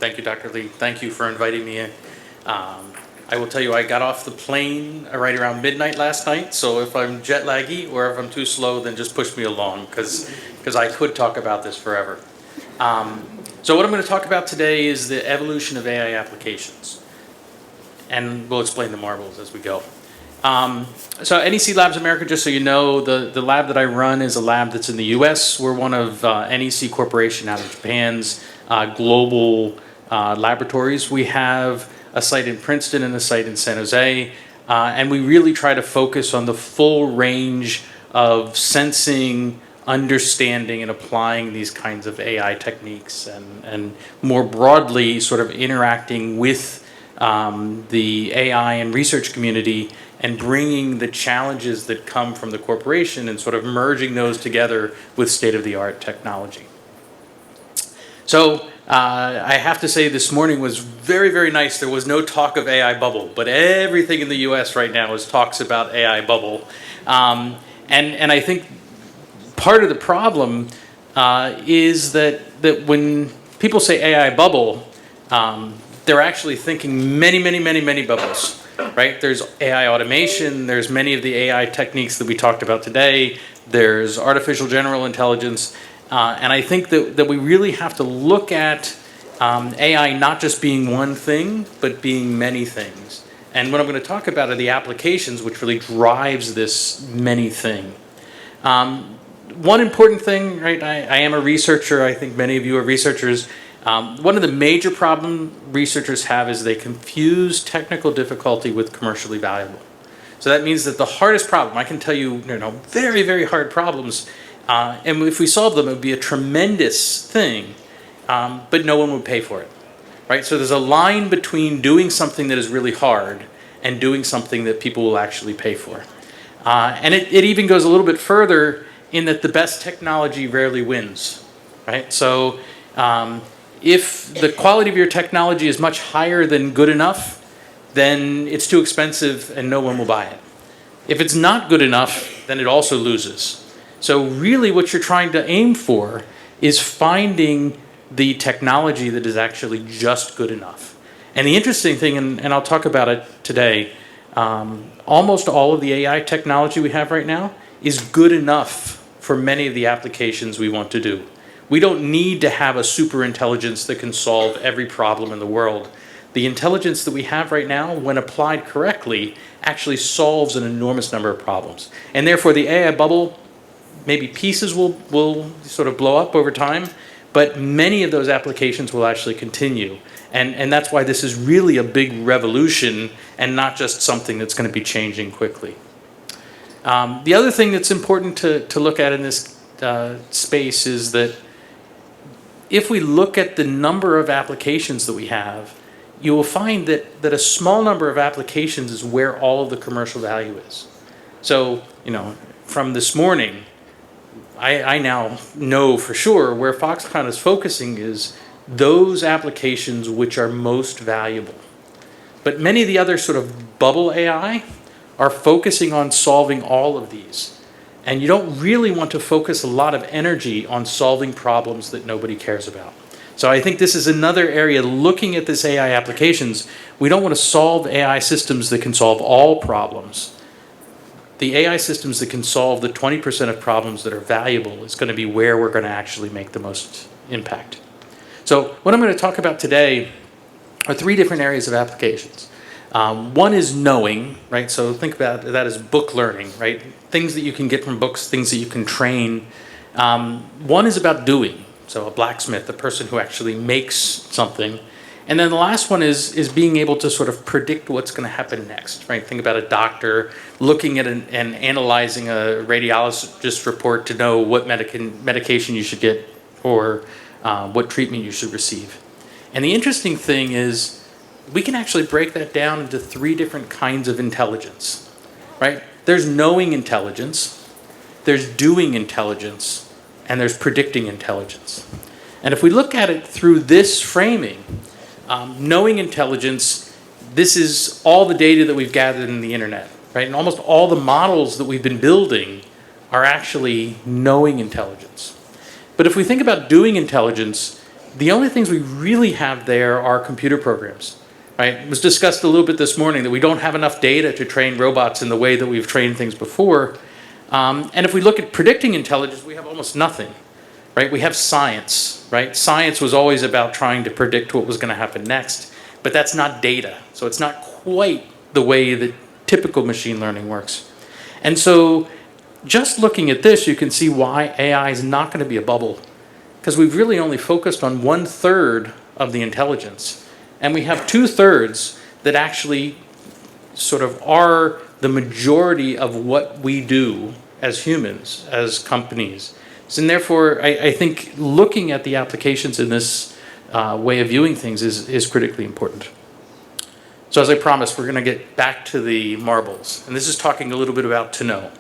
Thank you, Dr. Lee. Thank you for inviting me in. I will tell you, I got off the plane right around midnight last night, so if I'm jet laggy or if I'm too slow, then just push me along, because I could talk about this forever. So what I'm going to talk about today is the evolution of AI applications, and we'll explain the marvels as we go. So NEC Labs America, just so you know, the lab that I run is a lab that's in the US. We're one of NEC Corporation out of Japan's global laboratories. We have a site in Princeton and a site in San Jose, and we really try to focus on the full range of sensing, understanding, and applying these kinds of AI techniques, and more broadly sort of interacting with the AI and research community and bringing the challenges that come from the corporation and sort of merging those together with state-of-the-art technology. So I have to say this morning was very, very nice. There was no talk of AI bubble, but everything in the US right now is talks about AI bubble. And I think part of the problem is that when people say AI bubble, they're actually thinking many bubbles. Right? There's AI automation, there's many of the AI techniques that we talked about today, there's artificial general intelligence, and I think that we really have to look at AI not just being one thing, but being many things. And what I'm going to talk about are the applications which really drives this many thing. One important thing, right, I am a researcher, I think many of you are researchers. One of the major problems researchers have is they confuse technical difficulty with commercially valuable. So that means that the hardest problem, I can tell you, very, very hard problems, and if we solve them, it would be a tremendous thing, but no one would pay for it, right? So there's a line between doing something that is really hard and doing something that people will actually pay for. And it even goes a little bit further in that the best technology rarely wins, right? So if the quality of your technology is much higher than good enough, then it's too expensive and no one will buy it. If it's not good enough, then it also loses. So really what you're trying to aim for is finding the technology that is actually just good enough. And the interesting thing, and I'll talk about it today, almost all of the AI technology we have right now is good enough for many of the applications we want to do. We don't need to have a super intelligence that can solve every problem in the world. The intelligence that we have right now, when applied correctly, actually solves an enormous number of problems. And therefore the AI bubble, maybe pieces will sort of blow up over time, but many of those applications will actually continue. And that's why this is really a big revolution and not just something that's going to be changing quickly. The other thing that's important to look at in this space is that if we look at the number of applications that we have, you will find that a small number of applications is where all of the commercial value is. So, from this morning, I now know for sure where Foxconn is focusing is those applications which are most valuable. But many of the other sort of bubble AI are focusing on solving all of these. And you don't really want to focus a lot of energy on solving problems that nobody cares about. So I think this is another area looking at this AI applications. We don't want to solve AI systems that can solve all problems. The AI systems that can solve the 20% of problems that are valuable is going to be where we're going to actually make the most impact. So what I'm going to talk about today are three different areas of applications. One is knowing, right? So think about that as book learning, right? Things that you can get from books, things that you can train. One is about doing. So a blacksmith, a person who actually makes something. And then the last one is being able to sort of predict what's going to happen next, right? Think about a doctor looking at and analyzing a radiologist report to know what medication you should get or what treatment you should receive. And the interesting thing is we can actually break that down into three different kinds of intelligence, right? There's knowing intelligence, there's doing intelligence, and there's predicting intelligence. And if we look at it through this framing, knowing intelligence, this is all the data that we've gathered in the internet, right? And almost all the models that we've been building are actually knowing intelligence. But if we think about doing intelligence, The only things we really have there are computer programs. Right? It was discussed a little bit this morning that we don't have enough data to train robots in the way that we've trained things before. And if we look at predicting intelligence, we have almost nothing. Right? We have science. Right? Science was always about trying to predict what was going to happen next, but that's not data. So it's not quite the way that typical machine learning works. And so just looking at this, you can see why AI is not going to be a bubble, because we've really only focused on 1/3 of the intelligence. And we have 2/3 that actually sort of are the majority of what we do as humans, as companies. And therefore, I think looking at the applications in this way of viewing things is critically important. So as I promised, we're going to get back to the marbles. And this is talking a little bit about to know.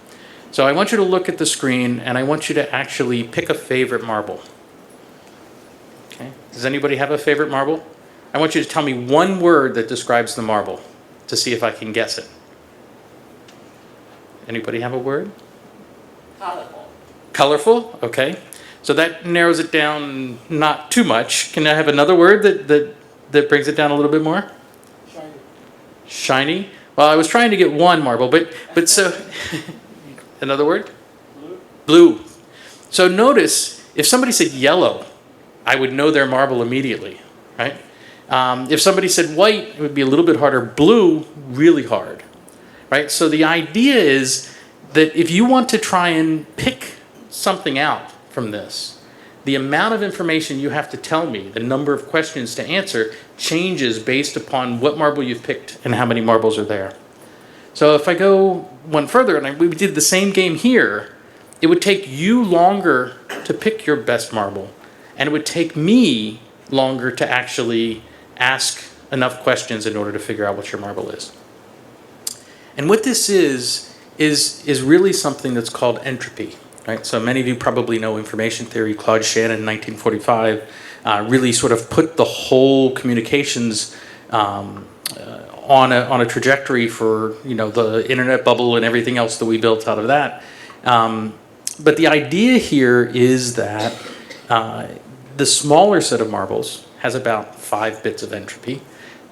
So I want you to look at the screen, and I want you to actually pick a favorite marble. Okay. Does anybody have a favorite marble? I want you to tell me one word that describes the marble to see if I can guess it. Anybody have a word? Colorful. Colorful? Okay. So that narrows it down not too much. Can I have another word that brings it down a little bit more? Shiny. Shiny? Well, I was trying to get one marble, but so... Another word? Blue. Blue. So notice, if somebody said yellow, I would know their marble immediately, right? If somebody said white, it would be a little bit harder. Blue, really hard, right? So the idea is that if you want to try and pick something out from this, the amount of information you have to tell me, the number of questions to answer, changes based upon what marble you've picked and how many marbles are there. So if I go one further, and we did the same game here, it would take you longer to pick your best marble, and it would take me longer to actually ask enough questions in order to figure out what your marble is. And what this is really something that's called entropy, right? So many of you probably know information theory. Claude Shannon in 1945 really sort of put the whole communications on a trajectory for, you know, the internet bubble and everything else that we built out of that. But the idea here is that the smaller set of marbles has about 5 bits of entropy,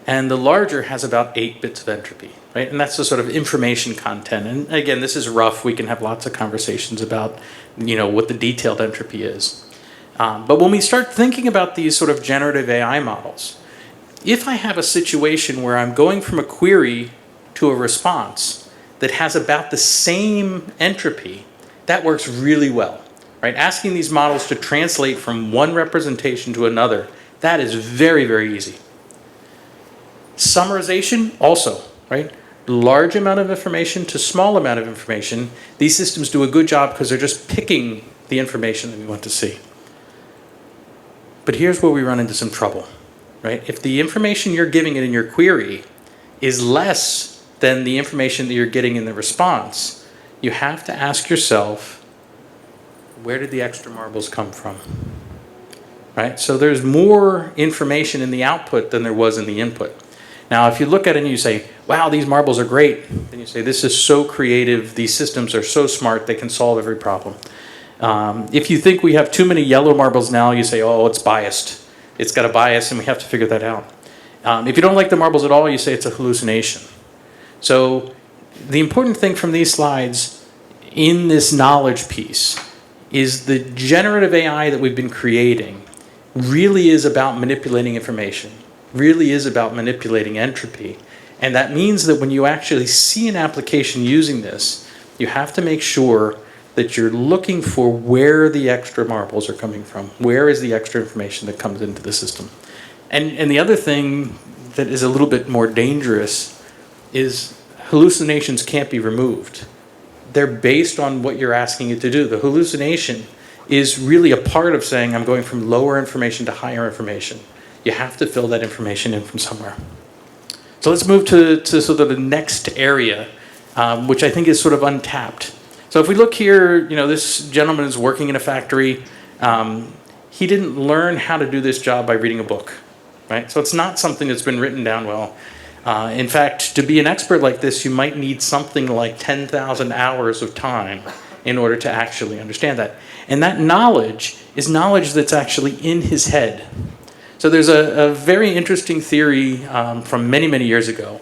and the larger has about 8 bits of entropy, right? And that's the sort of information content. And again, this is rough. We can have lots of conversations about, you know, what the detailed entropy is. But when we start thinking about these sort of generative AI models, if I have a situation where I'm going from a query to a response that has about the same entropy, that works really well, right? Asking these models to translate from one representation to another, that is very, very easy. Summarization also, right? Large amount of information to small amount of information. These systems do a good job because they're just picking the information that we want to see. But here's where we run into some trouble, right? If the information you're giving it in your query is less than the information that you're getting in the response, you have to ask yourself, where did the extra marbles come from? Right? So there's more information in the output than there was in the input. Now, if you look at it and you say, wow, these marbles are great, then you say, this is so creative, these systems are so smart, they can solve every problem. If you think we have too many yellow marbles now, you say, oh, it's biased. It's got a bias and we have to figure that out. If you don't like the marbles at all, you say it's a hallucination. So the important thing from these slides in this knowledge piece is the generative AI that we've been creating really is about manipulating information, really is about manipulating entropy. And that means that when you actually see an application using this, you have to make sure that you're looking for where the extra marbles are coming from. Where is the extra information that comes into the system? And the other thing that is a little bit more dangerous is hallucinations can't be removed. They're based on what you're asking it to do. The hallucination is really a part of saying I'm going from lower information to higher information. You have to fill that information in from somewhere. So let's move to sort of the next area, which I think is sort of untapped. So if we look here, you know, this gentleman is working in a factory. He didn't learn how to do this job by reading a book, right? So it's not something that's been written down well. In fact, to be an expert like this, you might need something like 10,000 hours of time in order to actually understand that. And that knowledge is knowledge that's actually in his head. So there's a very interesting theory from many, many years ago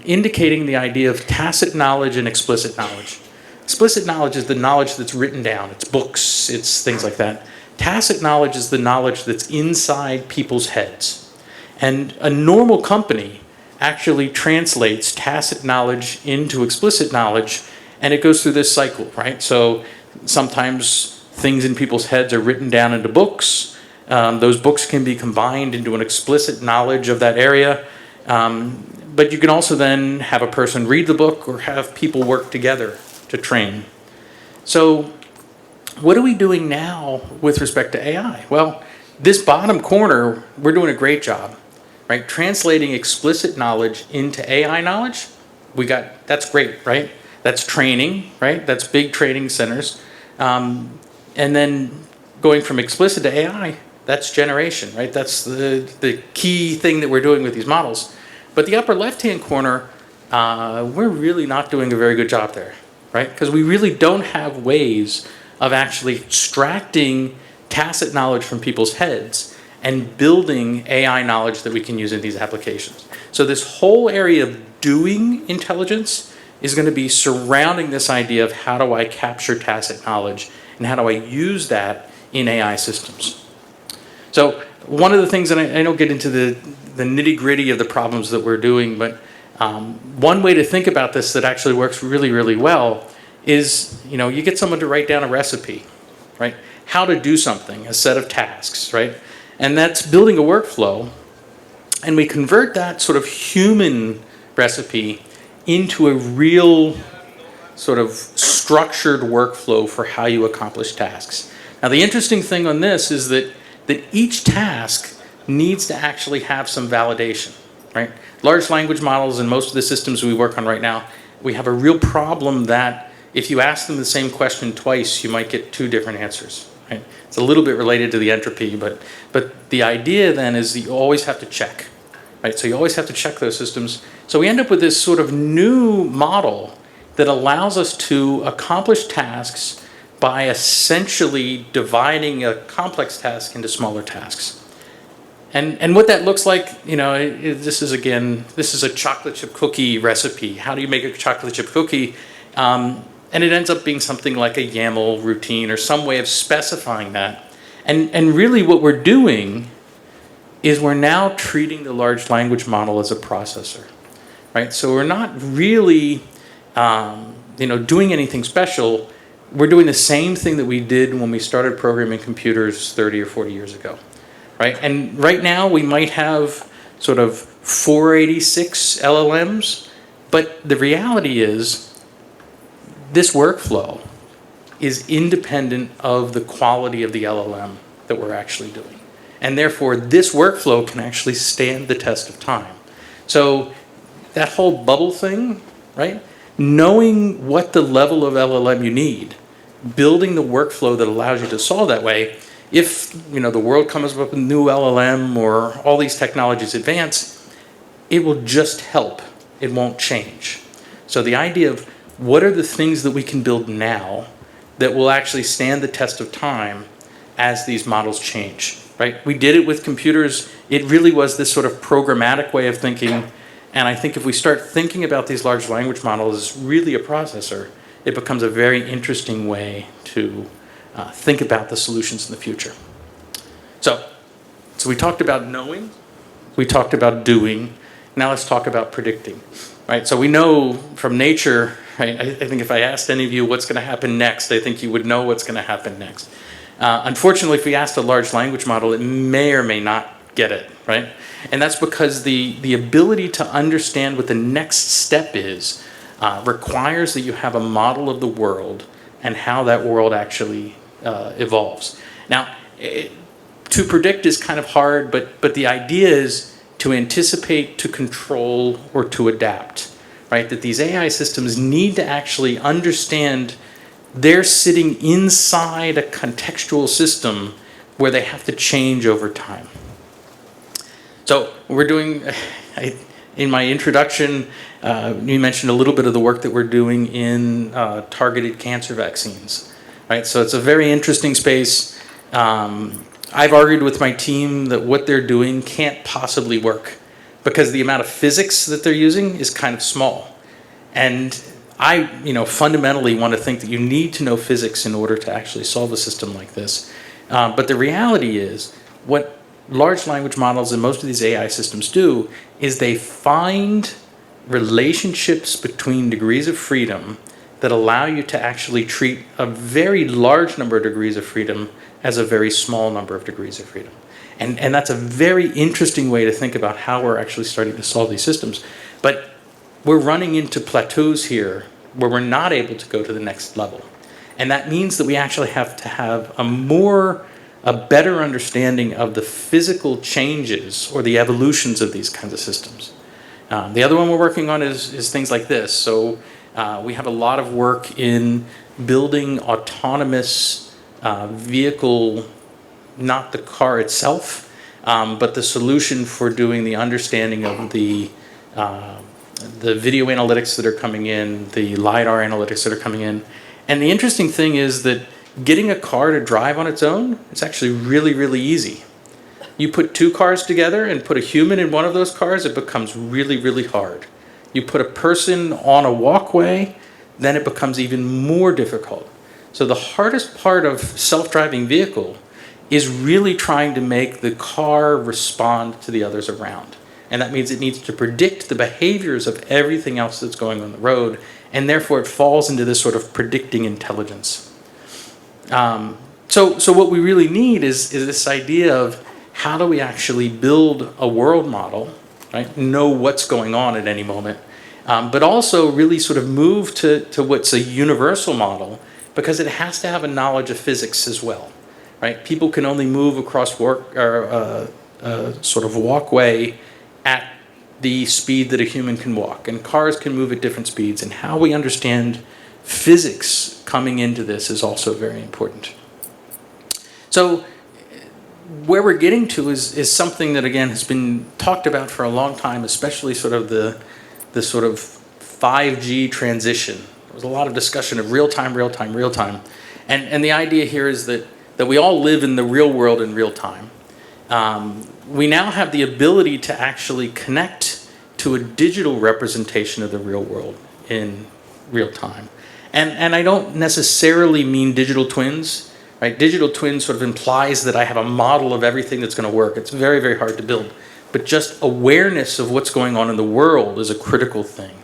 indicating the idea of tacit knowledge and explicit knowledge. Explicit knowledge is the knowledge that's written down. It's books, it's things like that. Tacit knowledge is the knowledge that's inside people's heads. And a normal company actually translates tacit knowledge into explicit knowledge, and it goes through this cycle, right? So sometimes things in people's heads are written down into books. Those books can be combined into an explicit knowledge of that area. But you can also then have a person read the book or have people work together to train. So what are we doing now with respect to AI? Well, this bottom corner, we're doing a great job, right? Translating explicit knowledge into AI knowledge, that's great, right? That's training, right? That's big training centers. And then going from explicit to AI, that's generation, right? That's the key thing that we're doing with these models. But the upper left-hand corner, we're really not doing a very good job there, right? Because we really don't have ways of actually extracting tacit knowledge from people's heads and building AI knowledge that we can use in these applications. So this whole area of doing intelligence is going to be surrounding this idea of how do I capture tacit knowledge and how do I use that in AI systems. So one of the things, and I don't get into the nitty-gritty of the problems that we're doing, but one way to think about this that actually works really, really well is, you get someone to write down a recipe, right? How to do something, a set of tasks, right? And that's building a workflow, and we convert that sort of human recipe into a real sort of structured workflow for how you accomplish tasks. Now, the interesting thing on this is that each task needs to actually have some validation, right? Large language models and most of the systems we work on right now, we have a real problem that if you ask them the same question twice, you might get two different answers, right? It's a little bit related to the entropy, but the idea then is that you always have to check, right? So you always have to check those systems. So we end up with this sort of new model that allows us to accomplish tasks by essentially dividing a complex task into smaller tasks. And what that looks like, this is a chocolate chip cookie recipe. How do you make a chocolate chip cookie? And it ends up being something like a YAML routine or some way of specifying that. And really what we're doing is we're now treating the large language model as a processor, right? So we're not really, doing anything special. We're doing the same thing that we did when we started programming computers 30 or 40 years ago, right? And right now we might have sort of 486 LLMs, but the reality is this workflow is independent of the quality of the LLM that we're actually doing. And therefore, this workflow can actually stand the test of time. So that whole bubble thing, right? Knowing what the level of LLM you need, building the workflow that allows you to solve that way, if the world comes up with a new LLM or all these technologies advance, it will just help. It won't change. So the idea of what are the things that we can build now that will actually stand the test of time as these models change, right? We did it with computers. It really was this sort of programmatic way of thinking. And I think if we start thinking about these large language models as really a processor, it becomes a very interesting way to think about the solutions in the future. So we talked about knowing, we talked about doing, now let's talk about predicting, right? So we know from nature, right? I think if I asked any of you what's going to happen next, I think you would know what's going to happen next. Unfortunately, if we asked a large language model, it may or may not get it, right? And that's because the ability to understand what the next step is requires that you have a model of the world and how that world actually evolves. Now, to predict is kind of hard, but the idea is to anticipate, to control, or to adapt, right? That these AI systems need to actually understand they're sitting inside a contextual system where they have to change over time. So we're doing, in my introduction, you mentioned a little bit of the work that we're doing in targeted cancer vaccines, right? So it's a very interesting space. I've argued with my team that what they're doing can't possibly work because the amount of physics that they're using is kind of small. And I, fundamentally want to think that you need to know physics in order to actually solve a system like this. But the reality is, what large language models and most of these AI systems do is they find relationships between degrees of freedom that allow you to actually treat a very large number of degrees of freedom as a very small number of degrees of freedom. And that's a very interesting way to think about how we're actually starting to solve these systems. But we're running into plateaus here where we're not able to go to the next level. And that means that we actually have to have a better understanding of the physical changes or the evolutions of these kinds of systems. The other one we're working on is things like this. So we have a lot of work in building autonomous vehicle, not the car itself, but the solution for doing the understanding of the video analytics that are coming in, the LiDAR analytics that are coming in. And the interesting thing is that getting a car to drive on its own, it's actually really, really easy. You put two cars together and put a human in one of those cars, it becomes really, really hard. You put a person on a walkway, then it becomes even more difficult. So the hardest part of self-driving vehicle is really trying to make the car respond to the others around. And that means it needs to predict the behaviors of everything else that's going on the road, and therefore it falls into this sort of predicting intelligence. So what we really need is this idea of how do we actually build a world model, right? Know what's going on at any moment, but also really sort of move to what's a universal model, because it has to have a knowledge of physics as well, right? People can only move across sort of walkway at the speed that a human can walk, and cars can move at different speeds, and how we understand physics coming into this is also very important. So where we're getting to is something that, again, has been talked about for a long time, especially sort of the sort of 5G transition. There was a lot of discussion of real time. And the idea here is that we all live in the real world in real time. We now have the ability to actually connect to a digital representation of the real world in real time. And I don't necessarily mean digital twins. Right? Digital twin sort of implies that I have a model of everything that's going to work. It's very, very hard to build. But just awareness of what's going on in the world is a critical thing.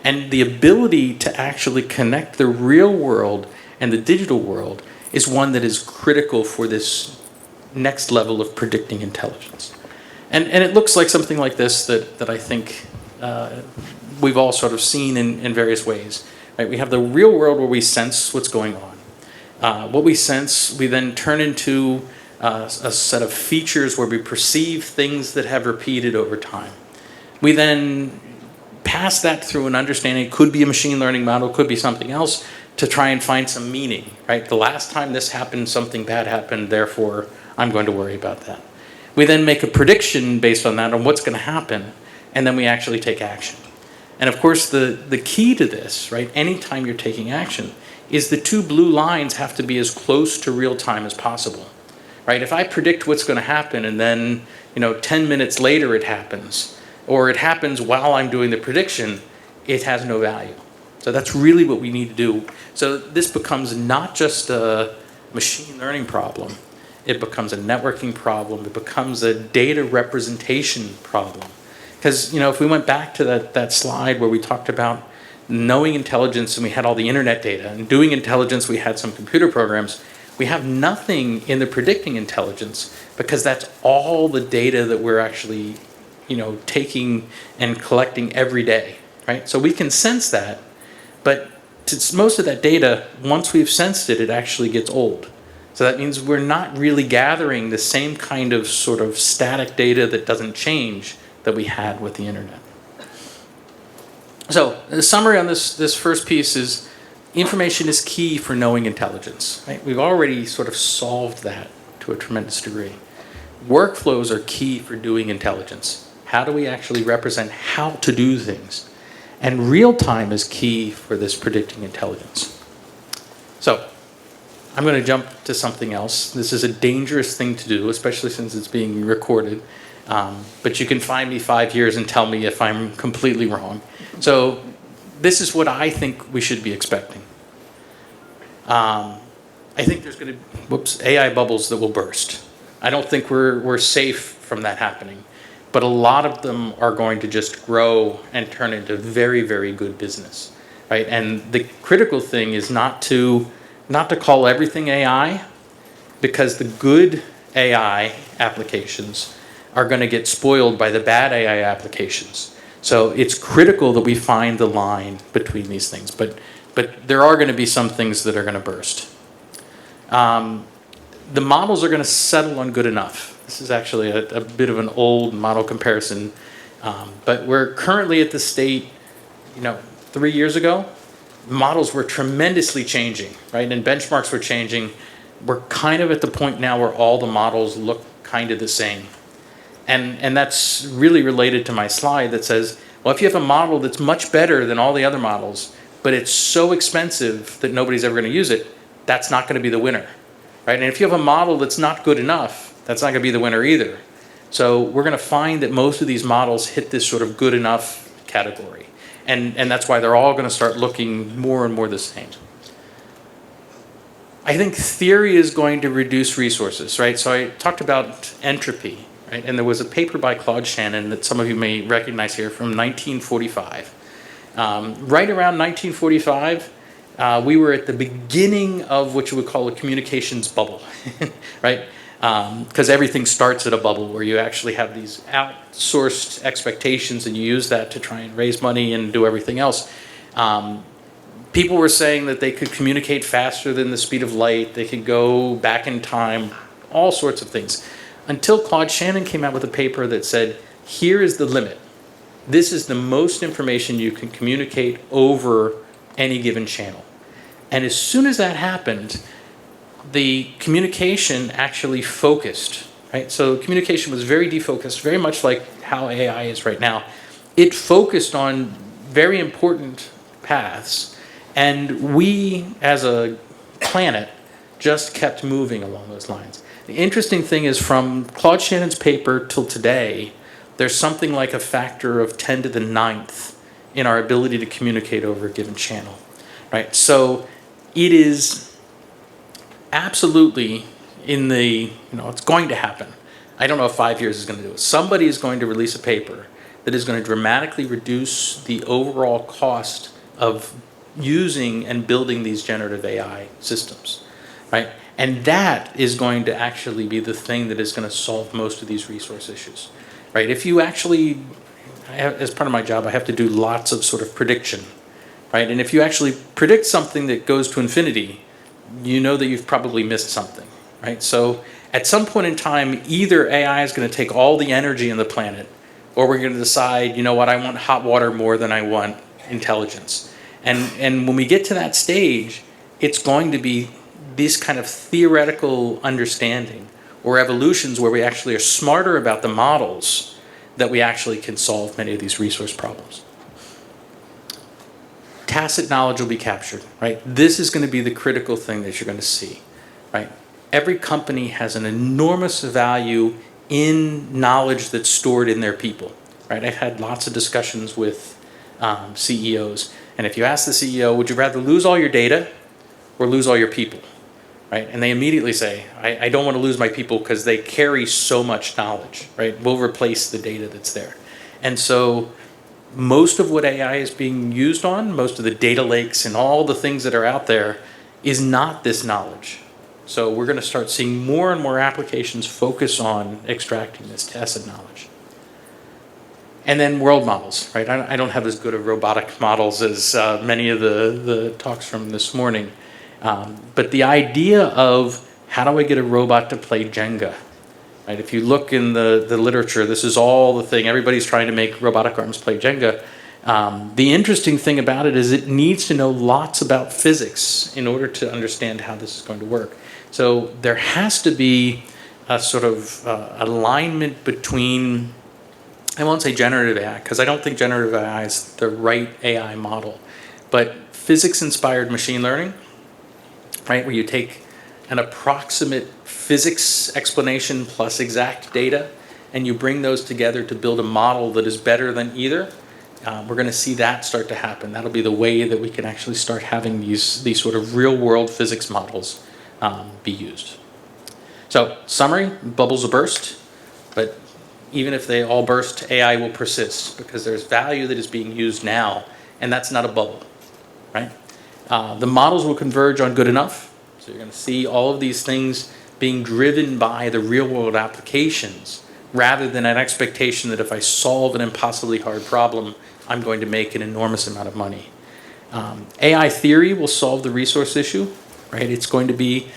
And the ability to actually connect the real world and the digital world is one that is critical for this next level of predicting intelligence. And it looks like something like this that I think we've all sort of seen in various ways. Right? We have the real world where we sense what's going on. What we sense, we then turn into a set of features where we perceive things that have repeated over time. We then pass that through an understanding. It could be a machine learning model, could be something else, to try and find some meaning. Right? The last time this happened, something bad happened, therefore I'm going to worry about that. We then make a prediction based on that, on what's going to happen, and then we actually take action. And of course, the key to this, right, anytime you're taking action, is the two blue lines have to be as close to real time as possible, right? If I predict what's going to happen and then, 10 minutes later it happens, or it happens while I'm doing the prediction, it has no value. So that's really what we need to do. So this becomes not just a machine learning problem. It becomes a networking problem. It becomes a data representation problem. Because, if we went back to that slide where we talked about knowing intelligence and we had all the internet data, and doing intelligence we had some computer programs, we have nothing in the predicting intelligence because that's all the data that we're actually taking and collecting every day, right? So we can sense that, but most of that data, once we've sensed it, it actually gets old. So that means we're not really gathering the same kind of sort of static data that doesn't change that we had with the internet. So the summary on this first piece is information is key for knowing intelligence. Right? We've already sort of solved that to a tremendous degree. Workflows are key for doing intelligence. How do we actually represent how to do things? And real time is key for this predicting intelligence. So I'm going to jump to something else. This is a dangerous thing to do, especially since it's being recorded. But you can find me 5 years and tell me if I'm completely wrong. So this is what I think we should be expecting. I think there's going to be AI bubbles that will burst. I don't think we're safe from that happening. But a lot of them are going to just grow and turn into very, very good business, right? And the critical thing is not to call everything AI, because the good AI applications are going to get spoiled by the bad AI applications. So it's critical that we find the line between these things. But there are going to be some things that are going to burst. The models are going to settle on good enough. This is actually a bit of an old model comparison. But we're currently at the state, 3 years ago, models were tremendously changing, right? And benchmarks were changing. We're kind of at the point now where all the models look kind of the same. And that's really related to my slide that says, well, if you have a model that's much better than all the other models, but it's so expensive that nobody's ever going to use it, that's not going to be the winner, right? And if you have a model that's not good enough, that's not going to be the winner either. So we're going to find that most of these models hit this sort of good enough category. And that's why they're all going to start looking more and more the same. I think theory is going to reduce resources, right? So I talked about entropy, right? And there was a paper by Claude Shannon that some of you may recognize here from 1945. Right around 1945, we were at the beginning of what you would call a communications bubble, right? Because everything starts at a bubble where you actually have these outsourced expectations and you use that to try and raise money and do everything else. People were saying that they could communicate faster than the speed of light, they could go back in time, all sorts of things. Until Claude Shannon came out with a paper that said, here is the limit. This is the most information you can communicate over any given channel. And as soon as that happened, the communication actually focused, right? So communication was very defocused, very much like how AI is right now. It focused on very important paths, and we as a planet just kept moving along those lines. The interesting thing is, from Claude Shannon's paper till today, there's something like a factor of 10 to the 9th in our ability to communicate over a given channel, right? So it is absolutely in the, it's going to happen. I don't know if 5 years is going to do it. Somebody is going to release a paper that is going to dramatically reduce the overall cost of using and building these generative AI systems, right? And that is going to actually be the thing that is going to solve most of these resource issues, right? If you actually, as part of my job, I have to do lots of sort of prediction, right? And if you actually predict something that goes to infinity, you know that you've probably missed something, right? So at some point in time, either AI is going to take all the energy in the planet, or we're going to decide, I want hot water more than I want intelligence. And when we get to that stage, it's going to be this kind of theoretical understanding or evolutions where we actually are smarter about the models that we actually can solve many of these resource problems. Tacit knowledge will be captured, right? This is going to be the critical thing that you're going to see, right? Every company has an enormous value in knowledge that's stored in their people, right? I've had lots of discussions with CEOs, and if you ask the CEO, would you rather lose all your data or lose all your people, right? And they immediately say, I don't want to lose my people because they carry so much knowledge, right? We'll replace the data that's there. And so most of what AI is being used on, most of the data lakes and all the things that are out there, is not this knowledge. So we're going to start seeing more and more applications focus on extracting this tacit knowledge. And then world models, right? I don't have as good of robotic models as many of the talks from this morning. But the idea of how do I get a robot to play Jenga? Right? If you look in the literature, this is all the thing. Everybody's trying to make robotic arms play Jenga. The interesting thing about it is it needs to know lots about physics in order to understand how this is going to work. So there has to be a sort of alignment between, I won't say generative AI, because I don't think generative AI is the right AI model, but physics-inspired machine learning, right, where you take an approximate physics explanation plus exact data, and you bring those together to build a model that is better than either, we're going to see that start to happen. That'll be the way that we can actually start having these sort of real-world physics models be used. So, summary, bubbles will burst, but even if they all burst, AI will persist because there's value that is being used now, and that's not a bubble, right? The models will converge on good enough, so you're going to see all of these things being driven by the real-world applications rather than an expectation that if I solve an impossibly hard problem, I'm going to make an enormous amount of money. AI theory will solve the resource issue, right? It's going to be,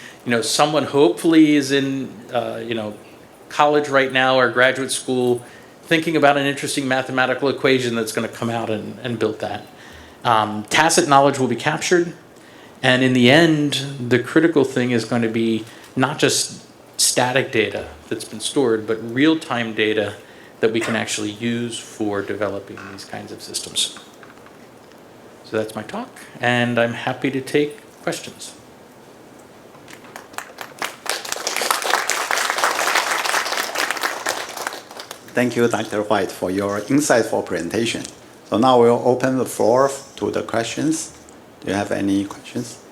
someone hopefully is in, college right now or graduate school thinking about an interesting mathematical equation that's going to come out and build that. Tacit knowledge will be captured, and in the end, the critical thing is going to be not just static data that's been stored, but real-time data that we can actually use for developing these kinds of systems. So that's my talk, and I'm happy to take questions. Thank you, Dr. White, for your insightful presentation. So now we'll open the floor to the questions. Do you have any questions?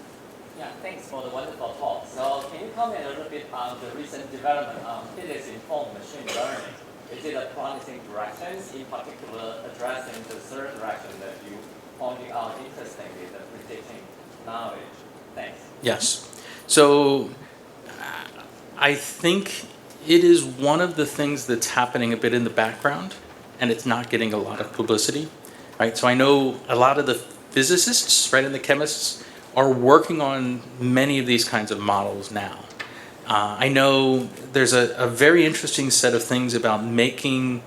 Yeah, thanks for the wonderful talk. So can you comment a little bit on the recent development on physics-informed machine learning? Is it a promising direction, in particular addressing the third direction that you pointed out interestingly, the predicting knowledge? Thanks. Yes. So I think it is one of the things that's happening a bit in the background, and it's not getting a lot of publicity, right? So I know a lot of the physicists, right, and the chemists are working on many of these kinds of models now. I know there's a very interesting set of things about making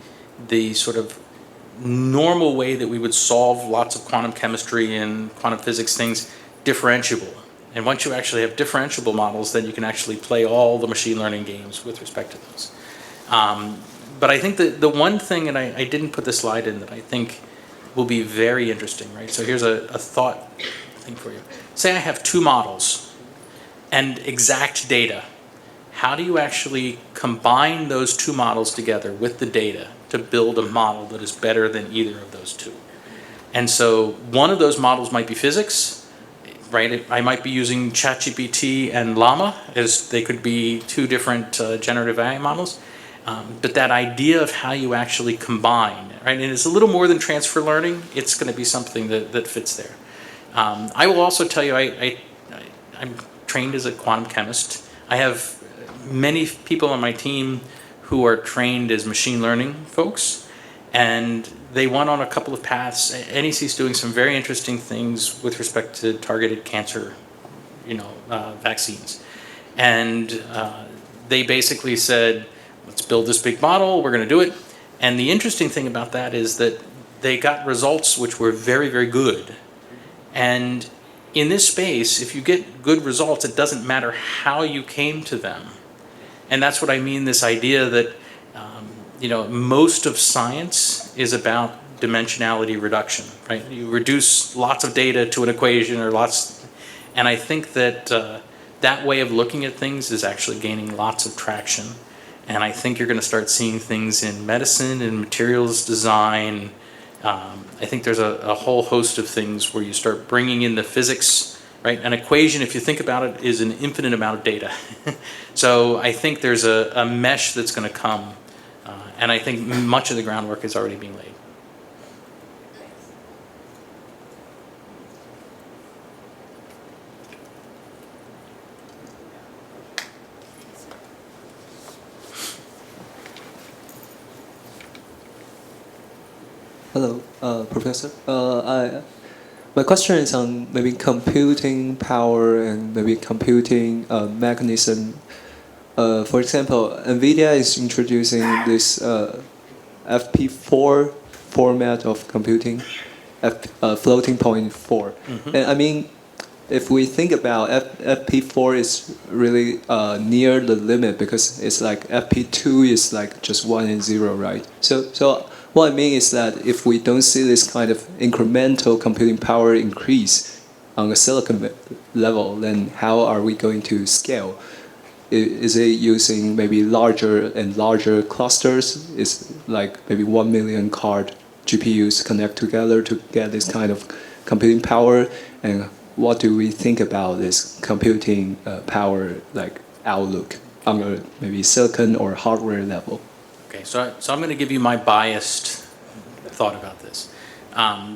the sort of normal way that we would solve lots of quantum chemistry and quantum physics things differentiable. And once you actually have differentiable models, then you can actually play all the machine learning games with respect to those. But I think that the one thing, and I didn't put the slide in, that I think will be very interesting, right? So here's a thought thing for you. Say I have two models and exact data. How do you actually combine those two models together with the data to build a model that is better than either of those two? And so one of those models might be physics, right? I might be using ChatGPT and Llama, as they could be two different generative AI models. But that idea of how you actually combine, right? And it's a little more than transfer learning. It's going to be something that fits there. I will also tell you, I'm trained as a quantum chemist. I have many people on my team who are trained as machine learning folks, and they went on a couple of paths. NEC is doing some very interesting things with respect to targeted cancer, vaccines. And they basically said, let's build this big model, we're going to do it. And the interesting thing about that is that they got results which were very, very good. And in this space, if you get good results, it doesn't matter how you came to them. And that's what I mean, this idea that most of science is about dimensionality reduction, right? You reduce lots of data to an equation and I think that that way of looking at things is actually gaining lots of traction. And I think you're going to start seeing things in medicine and materials design. I think there's a whole host of things where you start bringing in the physics, right? An equation, if you think about it, is an infinite amount of data. So I think there's a mesh that's going to come. And I think much of the groundwork is already being laid. Hello, Professor. My question is on maybe computing power and maybe computing mechanism. For example, NVIDIA is introducing this FP4 format of computing, floating point 4. Mm-hmm. And I mean, if we think about FP4 is really near the limit because it's like FP2 is like just 1 and 0, right? So what I mean is that if we don't see this kind of incremental computing power increase, on a silicon level, then how are we going to scale? Is it using maybe larger and larger clusters? Is like maybe 1 million card GPUs connect together to get this kind of computing power? And what do we think about this computing power like outlook on a maybe silicon or hardware level? Okay, so I'm going to give you my biased thought about this.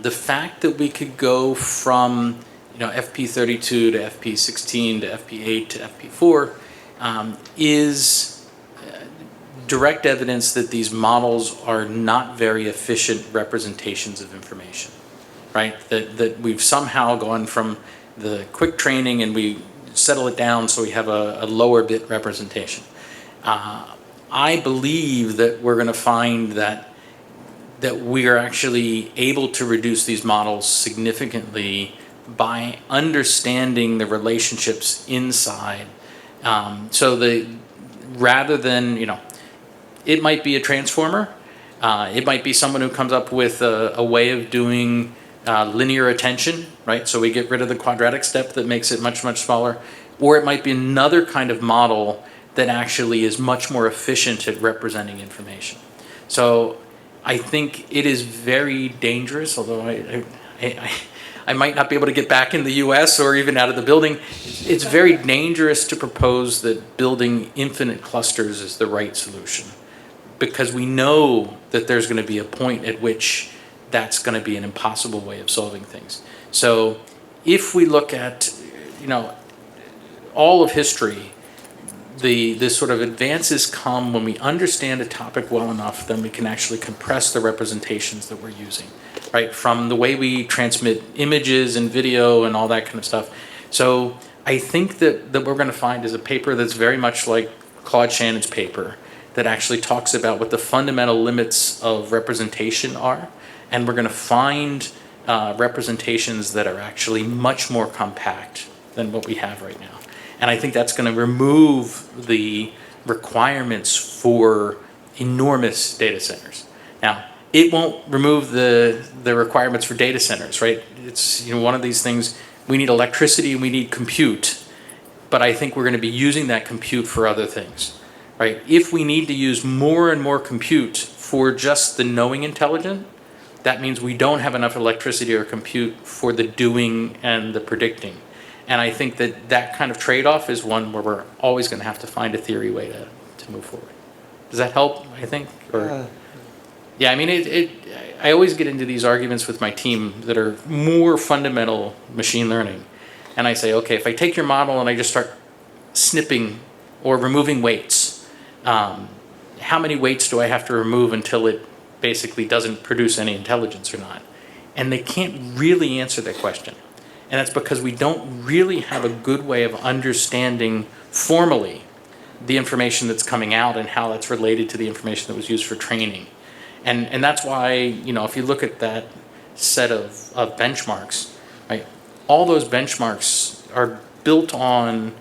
The fact that we could go from FP32 to FP16 to FP8 to FP4 is direct evidence that these models are not very efficient representations of information, right? That we've somehow gone from the quick training and we settle it down so we have a lower bit representation. I believe that we're going to find that we are actually able to reduce these models significantly by understanding the relationships inside. Rather than, it might be a transformer, it might be someone who comes up with a way of doing linear attention, right? So we get rid of the quadratic step that makes it much, much smaller. Or it might be another kind of model that actually is much more efficient at representing information. So I think it is very dangerous, although I might not be able to get back in the US or even out of the building. It's very dangerous to propose that building infinite clusters is the right solution, because we know that there's going to be a point at which that's going to be an impossible way of solving things. So if we look at, all of history, the sort of advances come when we understand a topic well enough, then we can actually compress the representations that we're using, right? From the way we transmit images and video and all that kind of stuff. So I think that what we're going to find is a paper that's very much like Claude Shannon's paper that actually talks about what the fundamental limits of representation are. And we're going to find representations that are actually much more compact than what we have right now. And I think that's going to remove the requirements for enormous data centers. Now, it won't remove the requirements for data centers, right? It's one of these things, we need electricity and we need compute, but I think we're going to be using that compute for other things, right? If we need to use more and more compute for just the knowing intelligent, that means we don't have enough electricity or compute for the doing and the predicting. And I think that kind of trade-off is one where we're always going to have to find a theory way to move forward. Does that help, I think? Or, yeah, I mean, I always get into these arguments with my team that are more fundamental machine learning. And I say, okay, if I take your model and I just start snipping or removing weights, how many weights do I have to remove until it basically doesn't produce any intelligence or not? And they can't really answer that question. And that's because we don't really have a good way of understanding formally the information that's coming out and how that's related to the information that was used for training. And that's why, if you look at that set of benchmarks, right, all those benchmarks are built on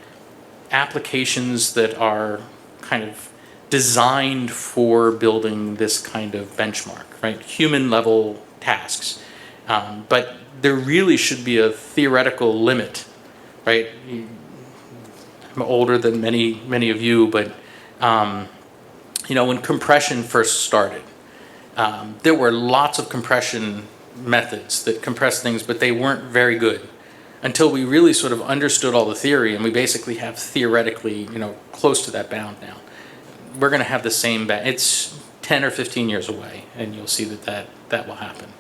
applications that are kind of designed for building this kind of benchmark, right? Human level tasks. But there really should be a theoretical limit, right? I'm older than many of you, but when compression first started, there were lots of compression methods that compressed things, but they weren't very good until we really sort of understood all the theory, and we basically have theoretically, close to that bound now. We're going to have the same bound. It's 10 or 15 years away, and you'll see that will happen.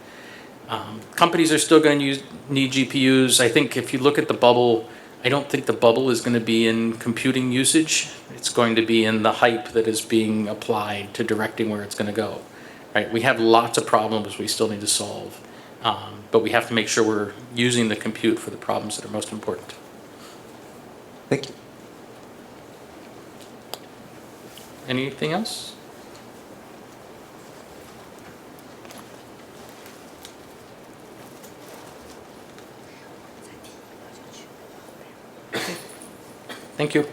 Companies are still going to need GPUs. I think if you look at the bubble, I don't think the bubble is going to be in computing usage. It's going to be in the hype that is being applied to directing where it's going to go. Right? We have lots of problems we still need to solve, but we have to make sure we're using the compute for the problems that are most important. Thank you. Anything else? Thank you.